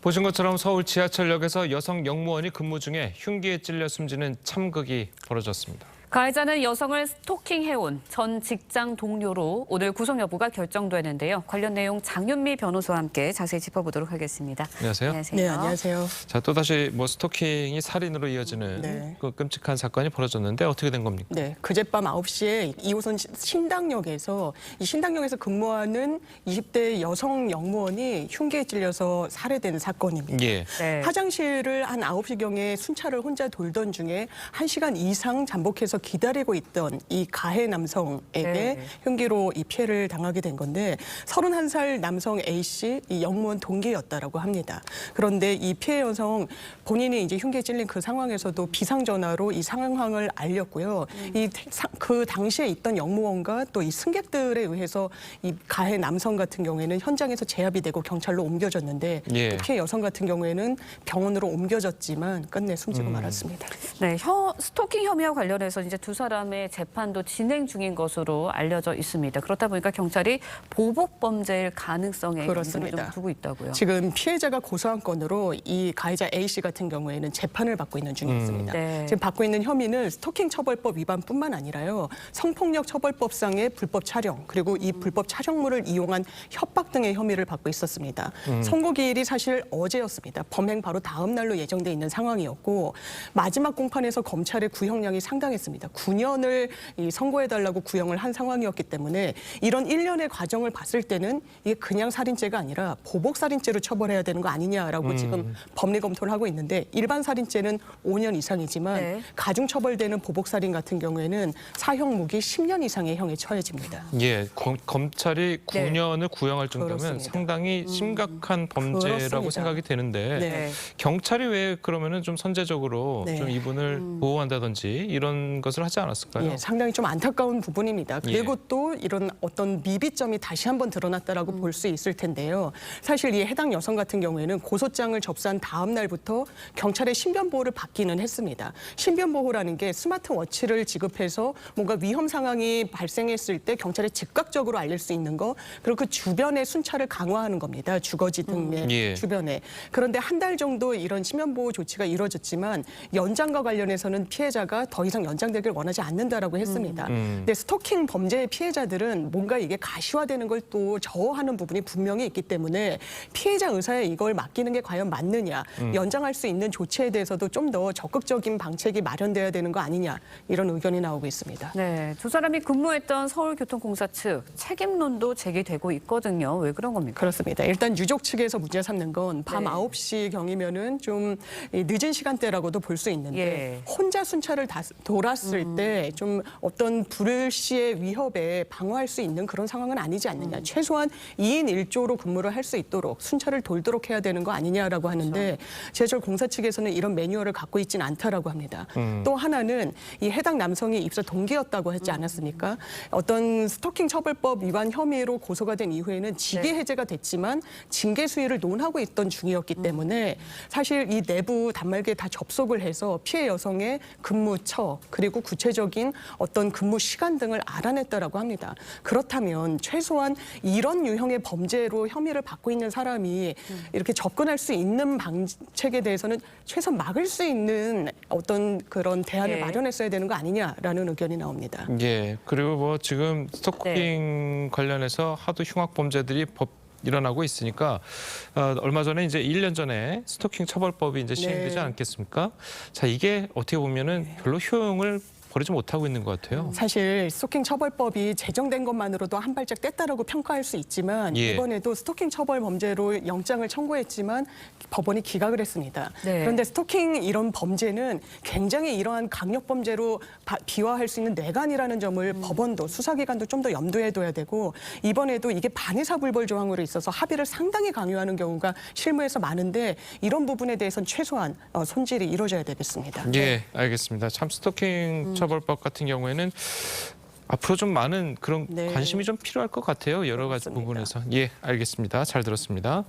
보신 것처럼 서울 지하철역에서 여성 영무원이 근무 중에 흉기에 찔려 숨지는 참극이 벌어졌습니다. 가해자는 여성을 스토킹해온 전 직장 동료로 오늘 구속 여부가 결정되는데요. 관련 내용 장윤미 변호사와 함께 자세히 짚어보도록 하겠습니다. 안녕하세요. 네, 안녕하세요. 자, 또다시 스토킹이 살인으로 이어지는 그 끔찍한 사건이 벌어졌는데 어떻게 된 겁니까? 네, 그젯밤 9시에 2호선 신당역에서 근무하는 20대 여성 영무원이 흉기에 찔려서 살해된 사건입니다. 예. 네. 화장실을 한 9시경에 순찰을 혼자 돌던 중에 1시간 이상 잠복해서 기다리고 있던 이 가해 남성에게 흉기로 이 피해를 당하게 된 건데 31살 남성 A씨 이 영무원 동기였다라고 합니다. 그런데 이 피해 여성 본인이 이제 흉기에 찔린 그 상황에서도 비상 전화로 이 상황을 알렸고요. 그 당시에 있던 영무원과 또 이 승객들에 의해서 이 가해 남성 같은 경우에는 현장에서 제압이 되고 경찰로 옮겨졌는데 예. 피해 여성 같은 경우에는 병원으로 옮겨졌지만 끝내 숨지고 말았습니다. 네, 스토킹 혐의와 관련해서 이제 두 사람의 재판도 진행 중인 것으로 알려져 있습니다. 그렇다 보니까 경찰이 보복 범죄일 가능성에 염두를 좀 두고 있다고요. 지금 피해자가 고소한 건으로 이 가해자 A 씨 같은 경우에는 재판을 받고 있는 중에 있습니다. 네. 지금 받고 있는 혐의는 스토킹 처벌법 위반뿐만 아니라요. 성폭력 처벌법상의 불법 촬영 그리고 이 불법 촬영물을 이용한 협박 등의 혐의를 받고 있었습니다. 선고 기일이 사실 어제였습니다. 범행 바로 다음 날로 예정돼 있는 상황이었고 마지막 공판에서 검찰의 구형량이 상당했습니다. 9년을 선고해달라고 구형을 한 상황이었기 때문에 이런 일련의 과정을 봤을 때는 이게 그냥 살인죄가 아니라 보복살인죄로 처벌해야 되는 거 아니냐라고 지금 법리 검토를 하고 있는데 일반 살인죄는 5년 이상이지만 가중처벌되는 보복살인 같은 경우에는 사형 무기 10년 이상의 형에 처해집니다. 예, 검찰이 9년을 구형할 정도면 그렇습니다. 상당히 심각한 범죄라고 그렇습니다. 생각이 되는데 경찰이 왜 그러면은 좀 선제적으로 좀 이분을 보호한다든지 이런 것을 하지 않았을까요? 예, 상당히 좀 안타까운 부분입니다. 그리고 또 이런 어떤 미비점이 다시 한번 드러났다라고 볼 수 있을 텐데요. 사실 이 해당 여성 같은 경우에는 고소장을 접수한 다음 날부터 경찰의 신변보호를 받기는 했습니다. 신변보호라는 게 스마트워치를 지급해서 뭔가 위험 상황이 발생했을 때 경찰에 즉각적으로 알릴 수 있는 거 그리고 그 주변의 순찰을 강화하는 겁니다. 주거지 등의 주변에. 그런데 한 달 정도 이런 신변보호 조치가 이루어졌지만 연장과 관련해서는 피해자가 더 이상 연장되길 원하지 않는다라고 했습니다. 근데 스토킹 범죄의 피해자들은 뭔가 이게 가시화되는 걸 또 저하는 부분이 분명히 있기 때문에 피해자 의사에 이걸 맡기는 게 과연 맞느냐, 연장할 수 있는 조치에 대해서도 좀 더 적극적인 방책이 마련돼야 되는 거 아니냐 이런 의견이 나오고 있습니다. 네, 두 사람이 근무했던 서울교통공사 측 책임론도 제기되고 있거든요. 왜 그런 겁니까? 그렇습니다. 일단 유족 측에서 문제 삼는 건 밤 9시 경이면은 좀 늦은 시간대라고도 볼 수 있는데 혼자 순찰을 돌았을 때 좀 어떤 불시의 위협에 방어할 수 있는 그런 상황은 아니지 않느냐. 최소한 2인 1조로 근무를 할 수 있도록 순찰을 돌도록 해야 되는 거 아니냐라고 하는데 지하철 공사 측에서는 이런 매뉴얼을 갖고 있지는 않다라고 합니다. 또 하나는 이 해당 남성이 입사 동기였다고 했지 않았습니까? 어떤 스토킹 처벌법 위반 혐의로 고소가 된 이후에는 직위 해제가 됐지만 징계 수위를 논하고 있던 중이었기 때문에 사실 이 내부 단말기에 다 접속을 해서 피해 여성의 근무처 그리고 구체적인 어떤 근무 시간 등을 알아냈다라고 합니다. 그렇다면 최소한 이런 유형의 범죄로 혐의를 받고 있는 사람이 이렇게 접근할 수 있는 방책에 대해서는 최소한 막을 수 있는 어떤 그런 대안을 마련했어야 되는 거 아니냐라는 의견이 나옵니다. 예, 그리고 지금 스토킹 관련해서 하도 흉악 범죄들이 일어나고 있으니까 얼마 전에 이제 1년 전에 스토킹 처벌법이 이제 시행되지 않겠습니까? 자, 이게 어떻게 보면은 별로 효용을 버리지 못하고 있는 것 같아요. 사실 스토킹 처벌법이 제정된 것만으로도 한 발짝 뗐다라고 평가할 수 있지만 이번에도 스토킹 처벌 범죄로 영장을 청구했지만 법원이 기각을 했습니다. 그런데 스토킹 이런 범죄는 굉장히 이러한 강력 범죄로 비화할 수 있는 뇌관이라는 점을 법원도 수사기관도 좀 더 염두에 둬야 되고 이번에도 이게 반의사불벌 조항으로 있어서 합의를 상당히 강요하는 경우가 실무에서 많은데 이런 부분에 대해서는 최소한 손질이 이루어져야 되겠습니다. 예, 알겠습니다. 참 스토킹 처벌법 같은 경우에는 앞으로 좀 많은 그런 관심이 좀 필요할 것 같아요. 여러 가지 부분에서. 예, 알겠습니다. 잘 들었습니다.